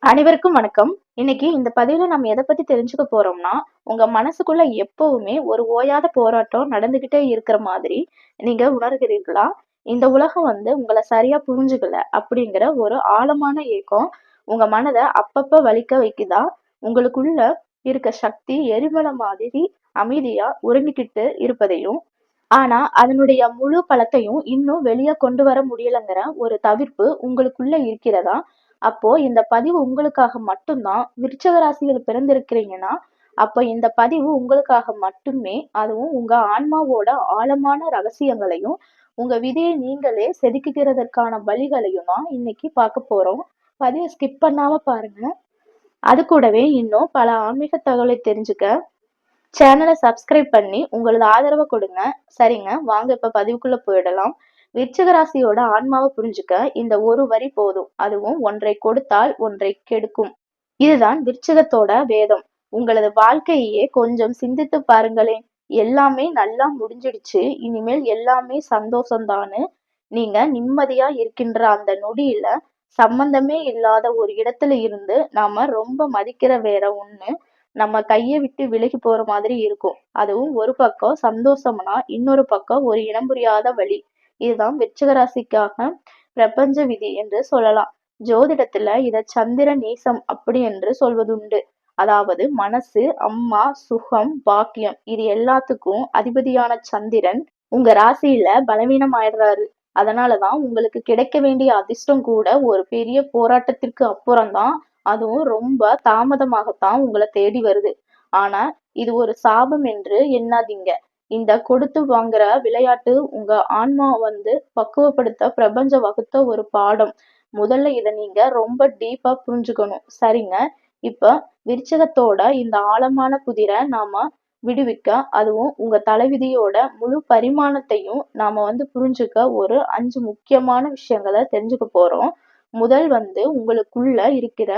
அனைவருக்கும் வணக்கம். இன்னைக்கு இந்த பதிவுல நம்ம எத பத்தி தெரிஞ்சுக்க போறோம்னா, உங்க மனசுக்குள்ள எப்பவுமே ஒரு ஓயாத போராட்டம் நடந்துகிட்டே இருக்கிற மாதிரி நீங்க உணர்கிறீர்களா? இந்த உலகம் உங்கள சரியா புரிஞ்சுக்கல அப்படிங்கிற ஒரு ஆழமான ஏக்கம் உங்க மனத அப்பப்ப வலிக்க வைக்குதா? உங்களுக்குள்ள இருக்க சக்தி எரிமலை மாதிரி அமைதியா உறங்கிக்கிட்டு இருப்பதையும், ஆனா அதனுடைய முழு பலத்தையும் இன்னும் வெளிய கொண்டு வர முடியலங்கிற ஒரு தவிர்ப்பு உங்களுக்குள்ள இருக்கிறதா? அப்போ இந்த பதிவு உங்களுக்காக மட்டும்தான். விருச்சக ராசியில பிறந்திருக்கிறீங்கன்னா, அப்ப இந்த பதிவு உங்களுக்காக மட்டுமே. அதுவும் உங்க ஆன்மாவோட ஆழமான ரகசியங்களையும், உங்க விதிய நீங்களே செதுக்கிக்கிறதற்கான வழிகளையும் தான் இன்னைக்கு பார்க்க போறோம். பதிவ ஸ்கிப் பண்ணாம பாருங்க. அது கூடவே இன்னும் பல ஆன்மீக தகவலை தெரிஞ்சுக்க சேனலை சப்ஸ்கிரைப் பண்ணி உங்களது ஆதரவை கொடுங்க. சரிங்க, வாங்க இப்ப பதிவுக்குள்ள போயிடலாம். விருச்சிக ராசியோட ஆன்மாவை புரிஞ்சுக்க இந்த ஒரு வரி போதும். அதுவும் ஒன்றை கொடுத்தால் ஒன்றை கெடுக்கும். இதுதான் விருச்சிகத்தோட வேதம். உங்களது வாழ்க்கையே கொஞ்சம் சிந்தித்து பாருங்களேன். எல்லாமே நல்லா முடிஞ்சிடுச்சு, இனிமேல் எல்லாமே சந்தோஷம்தான்னு நீங்க நிம்மதியா இருக்கின்ற அந்த நொடியில, சம்பந்தமே இல்லாத ஒரு இடத்துல இருந்து நாம ரொம்ப மதிக்கிற வேற ஒண்ணு நம்ம கைய விட்டு விலகி போற மாதிரி இருக்கும். அதுவும் ஒரு பக்கம் சந்தோஷம்னா, இன்னொரு பக்கம் ஒரு இனம் புரியாத வலி. இதுதான் விருச்சிக ராசிக்காக பிரபஞ்ச விதி என்று சொல்லலாம். ஜோதிடத்துல இத சந்திர நேசம் அப்படி என்று சொல்வதுண்டு. அதாவது மனசு, அம்மா, சுகம், பாக்கியம் இது எல்லாத்துக்கும் அதிபதியான சந்திரன் உங்க ராசியில பலவீனம் ஆயிடுறாரு. அதனாலதான் உங்களுக்கு கிடைக்க வேண்டிய அதிர்ஷ்டம் கூட ஒரு பெரிய போராட்டத்திற்கு அப்புறம்தான், அதுவும் ரொம்ப தாமதமாகத்தான் உங்களை தேடி வருது. ஆனா இது ஒரு சாபம் என்று எண்ணாதீங்க. இந்த கொடுத்து வாங்குற விளையாட்டு உங்க ஆன்மா பக்குவப்படுத்த பிரபஞ்சம் வகுத்த ஒரு பாடம். முதல்ல இத நீங்க ரொம்ப டீப்பா புரிஞ்சுக்கணும். சரிங்க. இப்ப விருச்சகத்தோட இந்த ஆழமான புதிரை நாம விடுவிக்க, அதுவும் உங்க தலைவிதியோட முழு பரிமாணத்தையும் நாம புரிஞ்சுக்க ஒரு 5 முக்கியமான விஷயங்களை தெரிஞ்சுக்க போறோம். முதல் உங்களுக்குள்ள இருக்கிற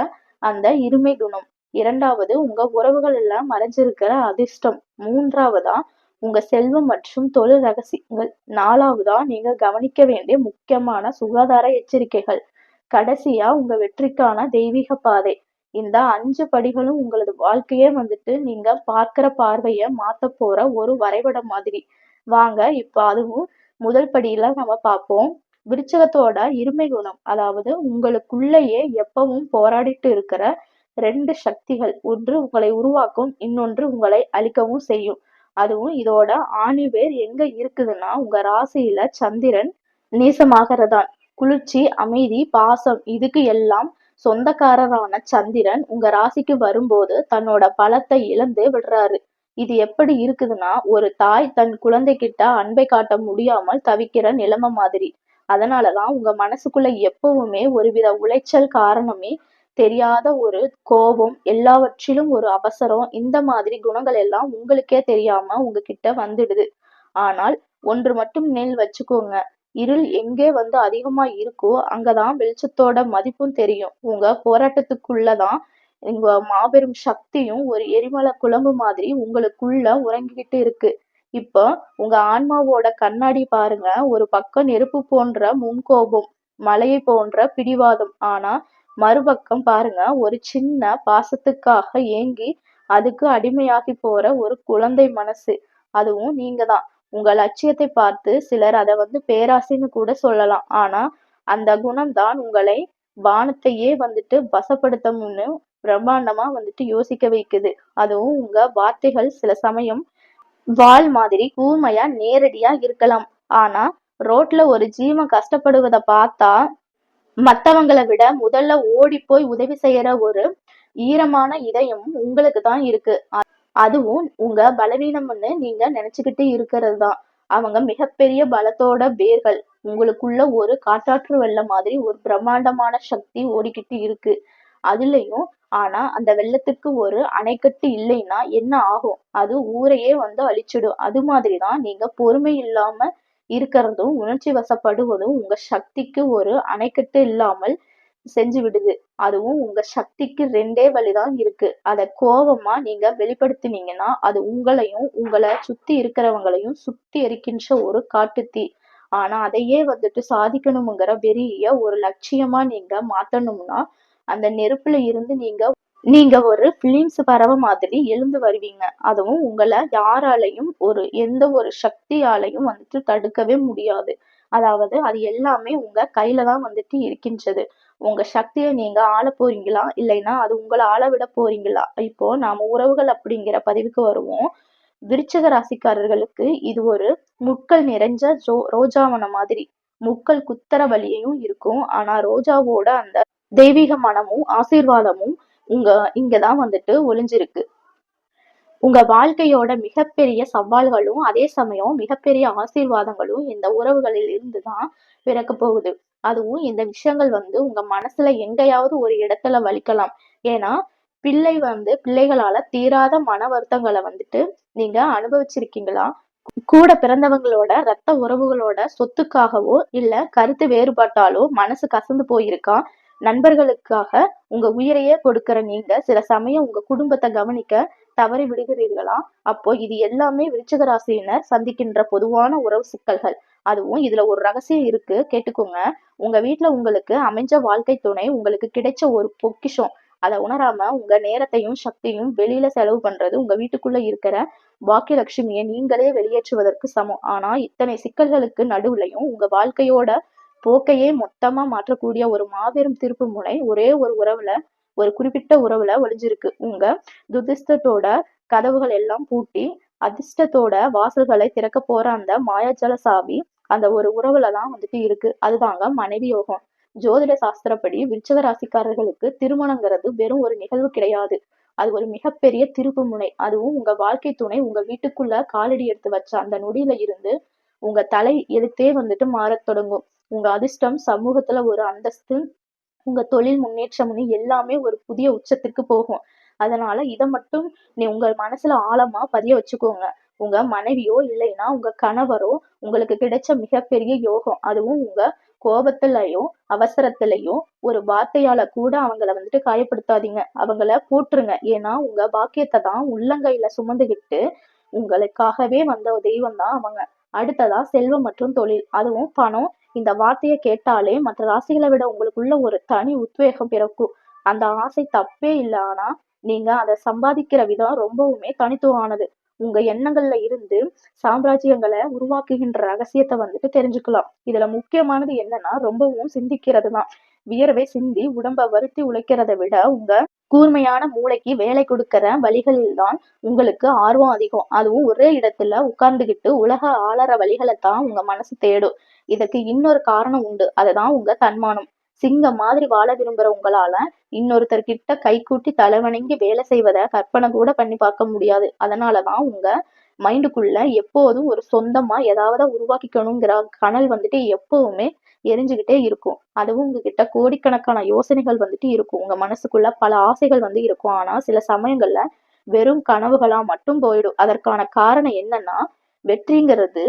அந்த இருமை குணம். இரண்டாவது உங்க உறவுகள் எல்லாம் மறைஞ்சிருக்கிற அதிர்ஷ்டம். மூன்றாவதா உங்க செல்வம் மற்றும் தொழில் ரகசியங்கள். நாலாவதா நீங்க கவனிக்க வேண்டிய முக்கியமான சுகாதார எச்சரிக்கைகள். கடைசியா உங்க வெற்றிக்கான தெய்வீக பாதை. இந்த 5 படிகளும் உங்களது வாழ்க்கையே நீங்க பார்க்கிற பார்வைய மாத்தப் போற ஒரு வரைபடம் மாதிரி. வாங்க இப்ப அதுவும் முதல் படியில நம்ம பார்ப்போம். விருச்சகத்தோட இருமை குணம். அதாவது உங்களுக்குள்ளேயே எப்பவும் போராடிட்டு இருக்கிற 2 சக்திகள். ஒன்று உங்களை உருவாக்கும், இன்னொன்று உங்களை அழிக்கவும் செய்யும். அதுவும் இதோட ஆணிவேர் எங்க இருக்குதுன்னா, உங்க ராசியில சந்திரன் நீசமாகறதான். குளிர்ச்சி, அமைதி, பாசம் இதுக்கு எல்லாம் சொந்தக்காரரான சந்திரன் உங்க ராசிக்கு வரும்போது தன்னோட பலத்தை இழந்து விடுறாரு. இது எப்படி இருக்குதுன்னா, ஒரு தாய் தன் குழந்தைகிட்ட அன்பை காட்ட முடியாமல் தவிக்கிற நிலைமை மாதிரி. அதனாலதான் உங்க மனசுக்குள்ள எப்பவுமே ஒருவித உளைச்சல், காரணமே தெரியாத ஒரு கோபம், எல்லாவற்றிலும் ஒரு அவசரம், இந்த மாதிரி குணங்கள் எல்லாம் உங்களுக்கே தெரியாம உங்ககிட்ட வந்துடுது. ஆனால் ஒன்று மட்டும் நினைவில் வச்சுக்கோங்க. இருள் எங்கே அதிகமா இருக்கோ அங்கதான் வெளிச்சத்தோட மதிப்பும் தெரியும். உங்க போராட்டத்துக்குள்ளதான் உங்க மாபெரும் சக்தியும் ஒரு எரிமலை குழம்பு மாதிரி உங்களுக்குள்ள உறங்கிக்கிட்டு இருக்கு. இப்போ உங்க ஆன்மாவோட கண்ணாடி பாருங்க. ஒரு பக்கம் நெருப்பு போன்ற முன்கோபம், மலையை போன்ற பிடிவாதம். ஆனா மறுபக்கம் பாருங்க, ஒரு சின்ன பாசத்துக்காக ஏங்கி அதுக்கு அடிமையாகி போற ஒரு குழந்தை மனசு. அதுவும் நீங்கதான். உங்க லட்சியத்தை பார்த்து சிலர் அத பேராசைன்னு கூட சொல்லலாம். ஆனா அந்த குணம்தான் உங்களை வானத்தையே வசப்படுத்தும்னு பிரம்மாண்டமா யோசிக்க வைக்குது. அதுவும் உங்க வார்த்தைகள் சில சமயம் வாள் மாதிரி கூர்மையா நேரடியா இருக்கலாம். ஆனா ரோட்ல ஒரு ஜீவன் கஷ்டப்படுவதை பார்த்தா மத்தவங்கள விட முதல்ல ஓடி போய் உதவி செய்யற ஒரு ஈரமான இதயமும் உங்களுக்கு தான் இருக்கு. அதுவும் உங்க பலவீனம்னு நீங்க நினைச்சுக்கிட்டு இருக்கிறது தான். அவங்க மிகப்பெரிய பலத்தோட வேர்கள். உங்களுக்குள்ள ஒரு காட்டாற்று வெள்ளம் மாதிரி ஒரு பிரம்மாண்டமான சக்தி ஓடிக்கிட்டு இருக்கு. அதுலயும் ஆனா அந்த வெள்ளத்துக்கு ஒரு அணைக்கட்டு இல்லைன்னா என்ன ஆகும்? அது ஊரையே அழிச்சிடும். அது மாதிரிதான் நீங்க பொறுமை இல்லாம இருக்கிறதும், உணர்ச்சி வசப்படுவதும் உங்க சக்திக்கு ஒரு அணைக்கட்டு இல்லாமல் செஞ்சு விடுது. அதுவும் உங்க சக்திக்கு 2 வழிதான் இருக்கு. அத கோபமா நீங்க வெளிப்படுத்தினீங்கன்னா, அது உங்களையும் உங்களை சுத்தி இருக்கிறவங்களையும் சுத்தி எரிக்கின்ற ஒரு காட்டுத்தீ. ஆனா அதையே சாதிக்கணுங்கிற பெரிய ஒரு லட்சியமா நீங்க மாத்தணும்னா, அந்த நெருப்புல இருந்து நீங்க நீங்க ஒரு பிலிம்ஸ் பறவை மாதிரி எழுந்து வருவீங்க. அதுவும் உங்கள யாராலயும் எந்த ஒரு சக்தியாலயும் வந்துட்டு தடுக்கவே முடியாது. அதாவது அது எல்லாமே உங்க கையில தான் வந்துட்டு இருக்கின்றது. உங்க சக்திய நீங்க ஆளப் போறீங்களா? இல்லைன்னா அது உங்கள ஆள விடப் போறீங்களா? இப்போ நாம உறவுகள் அப்படிங்கிற பதிவுக்கு வருவோம். விருச்சிக ராசிக்காரர்களுக்கு இது ஒரு முட்கள் நிறைஞ்ச ரோஜாவனம் மாதிரி. முட்கள் குத்துற வலியையும் இருக்கும். ஆனா ரோஜாவோட அந்த தெய்வீக மனமும் ஆசீர்வாதமும் இங்கதான் வந்துட்டு ஒளிஞ்சிருக்கு. உங்க வாழ்க்கையோட மிகப்பெரிய சவால்களும் அதே சமயம் மிகப்பெரிய ஆசீர்வாதங்களும் இந்த உறவுகளில் இருந்துதான் பிறக்க போகுது. அதுவும் இந்த விஷயங்கள் வந்து உங்க மனசுல எங்கேயாவது ஒரு இடத்துல வலிக்கலாம். ஏன்னா பிள்ளைகளால தீராத மன வருத்தங்களை வந்துட்டு நீங்க அனுபவிச்சிருக்கீங்களா? கூட பிறந்தவங்களோட ரத்த உறவுகளோட சொத்துக்காகவோ இல்ல கருத்து வேறுபாட்டாலோ மனசு கசந்து போயிருக்கா? நண்பர்களுக்காக உங்க உயிரையே கொடுக்கிற நீங்க சில சமயம் உங்க குடும்பத்தை கவனிக்க தவறி விடுகிறீர்களா? அப்போ இது எல்லாமே விருச்சிக ராசியினர் சந்திக்கின்ற பொதுவான உறவு சிக்கல்கள். அதுவும் இதுல ஒரு ரகசியம் இருக்கு, கேட்டுக்கோங்க. உங்க வீட்டுல உங்களுக்கு அமைஞ்ச வாழ்க்கை துணை உங்களுக்கு கிடைச்ச ஒரு பொக்கிஷம். அதை உணராம உங்க நேரத்தையும் சக்தியும் வெளியில செலவு பண்றது உங்க வீட்டுக்குள்ள இருக்கிற பாக்கியலட்சுமியை நீங்களே வெளியேற்றுவதற்கு சமம். ஆனா இத்தனை சிக்கல்களுக்கு நடுவுலையும் உங்க வாழ்க்கையோட போக்கையே மொத்தமா மாற்றக்கூடிய ஒரு மாபெரும் திருப்பு முனை ஒரே ஒரு உறவுல, ஒரு குறிப்பிட்ட உறவுல ஒளிஞ்சிருக்கு. உங்க துதிஷ்டத்தோட கதவுகள் எல்லாம் பூட்டி அதிர்ஷ்டத்தோட வாசல்களை திறக்க போற அந்த மாயாஜால சாவி அந்த ஒரு உறவுலதான் வந்துட்டு இருக்கு. அதுதாங்க மனைவி யோகம். ஜோதிட சாஸ்திரப்படி விருச்சிக ராசிக்காரர்களுக்கு திருமணங்கிறது வெறும் ஒரு நிகழ்வு கிடையாது. அது ஒரு மிகப்பெரிய திருப்பு முனை. அதுவும் உங்க வாழ்க்கை துணை உங்க வீட்டுக்குள்ள காலடி எடுத்து வச்ச அந்த நொடியில இருந்து உங்க தலை எழுத்தே வந்துட்டு மாறத் தொடங்கும். உங்க அதிர்ஷ்டம், சமூகத்துல ஒரு அந்தஸ்து, உங்க தொழில் முன்னேற்றம்னு எல்லாமே ஒரு புதிய உச்சத்திற்கு போகும். அதனால இத மட்டும் உங்க மனசுல ஆழமா பதிய வச்சுக்கோங்க. உங்க மனைவியோ இல்லைன்னா உங்க கணவரோ உங்களுக்கு கிடைச்ச மிகப்பெரிய யோகம். அதுவும் உங்க கோபத்திலையும் அவசரத்திலையும் ஒரு வார்த்தையால கூட அவங்கள வந்துட்டு காயப்படுத்தாதீங்க. அவங்கள போற்றுங்க. ஏன்னா உங்க பாக்கியத்தை தான் உள்ளங்கையில சுமந்துகிட்டு உங்களுக்காகவே வந்த தெய்வம் தான் அவங்க. அடுத்ததா செல்வம் மற்றும் தொழில், அதுவும் பணம். இந்த வார்த்தையை கேட்டாலே மற்ற ராசிகளை விட உங்களுக்குள்ள ஒரு தனி உத்வேகம் பிறக்கும். அந்த ஆசை தப்பே இல்லை. ஆனா நீங்க அதை சம்பாதிக்கிற விதம் ரொம்பவுமே தனித்துவமானது. உங்க எண்ணங்கள்ல இருந்து சாம்ராஜ்யங்களை உருவாக்குகின்ற ரகசியத்தை வந்துட்டு தெரிஞ்சுக்கலாம். இதுல முக்கியமானது என்னன்னா ரொம்பவும் சிந்திக்கிறது தான். வியர்வை சிந்தி உடம்ப வருத்தி உழைக்கிறத விட உங்க கூர்மையான மூளைக்கு வேலை கொடுக்கிற வழிகளில் தான் உங்களுக்கு ஆர்வம் அதிகம். அதுவும் ஒரே இடத்துல உட்கார்ந்துகிட்டு உலக ஆளற வழிகளைத்தான் உங்க மனசு தேடும். இதுக்கு இன்னொரு காரணம் உண்டு. அதுதான் உங்க தன்மானம். சிங்கம் மாதிரி வாழ விரும்புற உங்களால இன்னொருத்தர்கிட்ட கை கூட்டி தலைவணங்கி வேலை செய்வதை கற்பனை கூட பண்ணி பார்க்க முடியாது. அதனாலதான் உங்க மைண்டுக்குள்ள எப்போதும் ஒரு சொந்தமா ஏதாவது உருவாக்கிக்கணுங்கிற கனல் வந்துட்டு எப்பவுமே எரிஞ்சுகிட்டே இருக்கும். அதுவும் உங்ககிட்ட கோடிக்கணக்கான யோசனைகள் வந்துட்டு இருக்கும். உங்க மனசுக்குள்ள பல ஆசைகள் வந்து இருக்கும். ஆனா சில சமயங்கள்ல வெறும் கனவுகளா மட்டும் போயிடும். அதற்கான காரணம் என்னன்னா, வெற்றிங்கிறது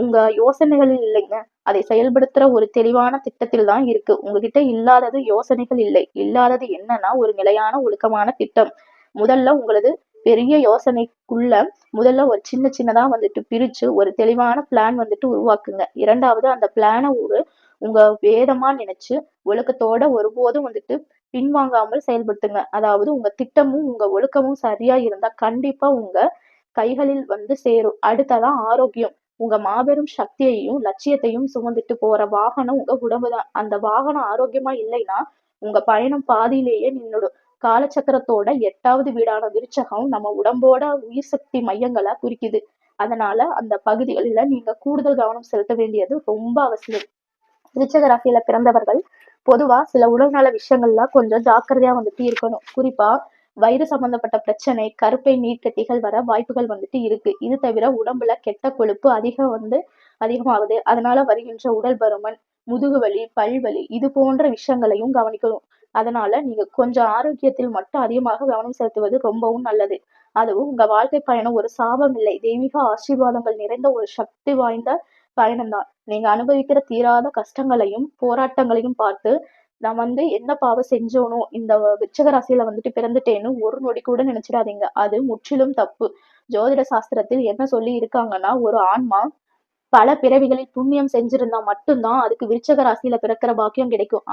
உங்க யோசனைகளில் இல்லைங்க, அதை செயல்படுத்துற ஒரு தெளிவான திட்டத்தில் தான் இருக்கு. உங்ககிட்ட இல்லாதது யோசனைகள் இல்லை. இல்லாதது என்னன்னா ஒரு நிலையான ஒழுக்கமான திட்டம். முதல்ல உங்களது பெரிய யோசனைக்குள்ள முதல்ல ஒரு சின்னதா வந்துட்டு பிரிச்சு ஒரு தெளிவான பிளான் வந்துட்டு உருவாக்குங்க. இரண்டாவது அந்த பிளான உங்க வேதமா நினைச்சு ஒழுக்கத்தோட ஒருபோதும் வந்துட்டு பின்வாங்காமல் செயல்படுத்துங்க. அதாவது உங்க திட்டமும் உங்க ஒழுக்கமும் சரியா இருந்தா கண்டிப்பா உங்க கைகளில் வந்து சேரும். அடுத்ததான் ஆரோக்கியம். உங்க மாபெரும் சக்தியையும் லட்சியத்தையும் சுமந்துட்டு போற வாகனம் உங்க உடம்புதான். அந்த வாகனம் ஆரோக்கியமா இல்லைன்னா உங்க பயணம் பாதியிலேயே நின்னுடும். காலச்சக்கரத்தோட 8வது வீடான விருச்சகம் நம்ம உடம்போட உயிர் சக்தி மையங்களை குறிக்குது. அதனால அந்த பகுதிகளில நீங்க கூடுதல் கவனம் செலுத்த வேண்டியது ரொம்ப அவசியம். விருச்சிக ராசியில பிறந்தவர்கள் பொதுவா சில உடல்நல விஷயங்கள்ல கொஞ்சம் ஜாக்கிரதையா வந்துட்டு இருக்கணும். குறிப்பா வயிறு சம்பந்தப்பட்ட பிரச்சனை, கருப்பை நீர்க்கட்டிகள் வர வாய்ப்புகள் வந்துட்டு இருக்கு. இது தவிர உடம்புல கெட்ட கொழுப்பு அதிகமாகுது. அதனால வருகின்ற உடல் பருமன், முதுகுவலி, பல்வலி இது போன்ற விஷயங்களையும் கவனிக்கணும். அதனால நீங்க கொஞ்சம் ஆரோக்கியத்தில் மட்டும் அதிகமாக கவனம் செலுத்துவது ரொம்பவும் நல்லது. அதுவும் உங்க வாழ்க்கை பயணம் ஒரு சாபம் இல்லை, தெய்வீக ஆசீர்வாதங்கள் நிறைந்த ஒரு சக்தி வாய்ந்த பயணம்தான். நீங்க அனுபவிக்கிற தீராத கஷ்டங்களையும் போராட்டங்களையும் பார்த்து நான் வந்து என்ன பாவம் செஞ்சோனோ இந்த விருச்சிக ராசியில வந்துட்டு பிறந்துட்டேன்னு ஒரு நொடி கூட நினைச்சிடாதீங்க. அது முற்றிலும் தப்பு. ஜோதிட சாஸ்திரத்தில் என்ன சொல்லி இருக்காங்கன்னா, ஒரு ஆன்மா பல பிறவிகளில் புண்ணியம் செஞ்சிருந்தா மட்டும்தான் அதுக்கு விருச்சிக ராசியில பிறக்கிற பாக்கியம் கிடைக்கும்.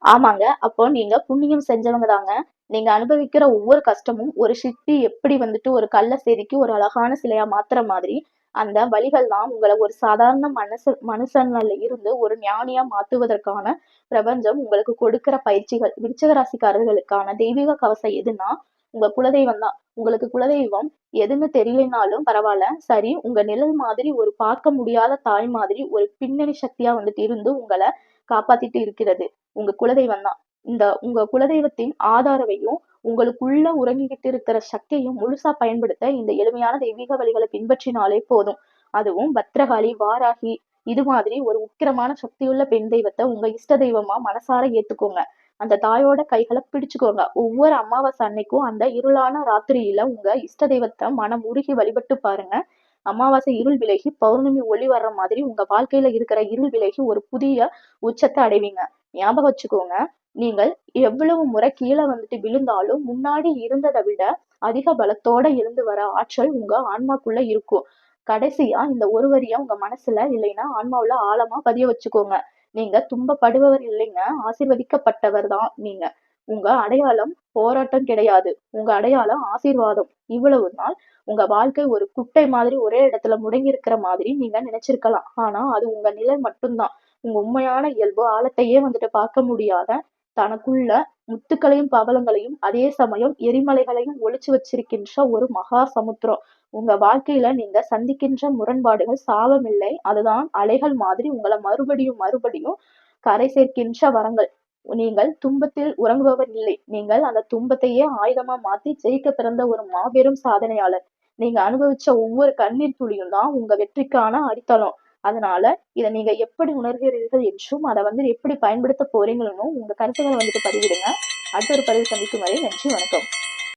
ஆமாங்க. அப்போ நீங்க புண்ணியம் செஞ்சவங்க தாங்க. நீங்க அனுபவிக்கிற ஒவ்வொரு கஷ்டமும் ஒரு சிற்பி எப்படி வந்துட்டு ஒரு கல்ல செதுக்கி ஒரு அழகான சிலையா மாத்துற மாதிரி, அந்த வலிகள் தான் உங்கள ஒரு சாதாரண மனுஷன்ல இருந்து ஒரு ஞானியா மாத்துவதற்கான பிரபஞ்சம் உங்களுக்கு கொடுக்கிற பயிற்சிகள். விருச்சிக ராசிக்காரர்களுக்கான தெய்வீக கவசம் எதுன்னா, உங்க குலதெய்வம் தான். உங்களுக்கு குலதெய்வம் எதுன்னு தெரியலைனாலும் பரவால்ல. சரி, உங்க நிழல் மாதிரி ஒரு பார்க்க முடியாத தாய் மாதிரி ஒரு பின்னணி சக்தியா வந்துட்டு இருந்து உங்கள காப்பாத்திட்டு இருக்கிறது. உங்க குலதெய்வம் தான். இந்த உங்க குலதெய்வத்தின் ஆதரவையும், உங்களுக்குள்ள உறங்கிக்கிட்டு இருக்கிற சக்தியையும் முழுசா பயன்படுத்த இந்த எளிமையான தெய்வீக வழிகளை பின்பற்றினாலே போதும். அதுவும் பத்ரகாளி, வாராகி இது மாதிரி ஒரு உக்கிரமான சக்தியுள்ள பெண் தெய்வத்தை உங்க இஷ்ட தெய்வமா மனசார ஏத்துக்கோங்க. அந்த தாயோட கைகளை பிடிச்சுக்கோங்க. ஒவ்வொரு அமாவாசை அன்னைக்கும் அந்த இருளான ராத்திரியில உங்க இஷ்ட தெய்வத்தை மனம் உருகி வழிபட்டு பாருங்க. அமாவாசை இருள் விலகி பௌர்ணமி ஒளி வர்ற மாதிரி உங்க வாழ்க்கையில இருக்கிற இருள் விலகி ஒரு புதிய உச்சத்தை அடைவீங்க. ஞாபகம் வச்சுக்கோங்க. நீங்கள் எவ்வளவு முறை கீழே வந்துட்டு விழுந்தாலும் முன்னாடி இருந்ததை விட அதிக பலத்தோட எழுந்து வர ஆற்றல் உங்க ஆன்மாக்குள்ள இருக்கும். கடைசியா இந்த ஒரு வரியா உங்க மனசுல இல்லைன்னா ஆன்மாவுல ஆழமா பதிய வச்சுக்கோங்க. நீங்க துன்பப்படுபவர் இல்லைங்க, ஆசீர்வதிக்கப்பட்டவர் தான் நீங்க. உங்க அடையாளம் போராட்டம் கிடையாது. உங்க அடையாளம் ஆசீர்வாதம். இவ்வளவு நாள் உங்க வாழ்க்கை ஒரு குட்டை மாதிரி ஒரே இடத்துல முடங்கி இருக்கிற மாதிரி நீங்க நினைச்சிருக்கலாம். ஆனா அது உங்க நிலை மட்டும்தான். உங்க உண்மையான இயல்பு ஆழத்தையே வந்துட்டு பார்க்க முடியாத தனக்குள்ள முத்துக்களையும் பவளங்களையும் அதே சமயம் எரிமலைகளையும் ஒளிச்சு வச்சிருக்கின்ற ஒரு மகா சமுத்திரம். உங்க வாழ்க்கையில நீங்க சந்திக்கின்ற முரண்பாடுகள் சாபம் இல்லை. அதுதான் அலைகள் மாதிரி உங்களை மறுபடியும் மறுபடியும் கரை சேர்க்கின்ற வரங்கள். நீங்கள் துன்பத்தில் உறங்குபவர் இல்லை. நீங்கள் அந்த துன்பத்தையே ஆயுதமா மாத்தி ஜெயிக்க பிறந்த ஒரு மாபெரும் சாதனையாளர். நீங்க அனுபவிச்ச ஒவ்வொரு கண்ணீர் துளியும் தான் உங்க வெற்றிக்கான அடித்தளம். அதனால இத நீங்க எப்படி உணர்கிறீர்கள் என்றும் அதை வந்து எப்படி பயன்படுத்த போறீங்களும் உங்க கருத்துக்களை வந்துட்டு பதிவிடுங்க. அடுத்த ஒரு பதிவு சந்திக்கும் வரை நன்றி, வணக்கம்.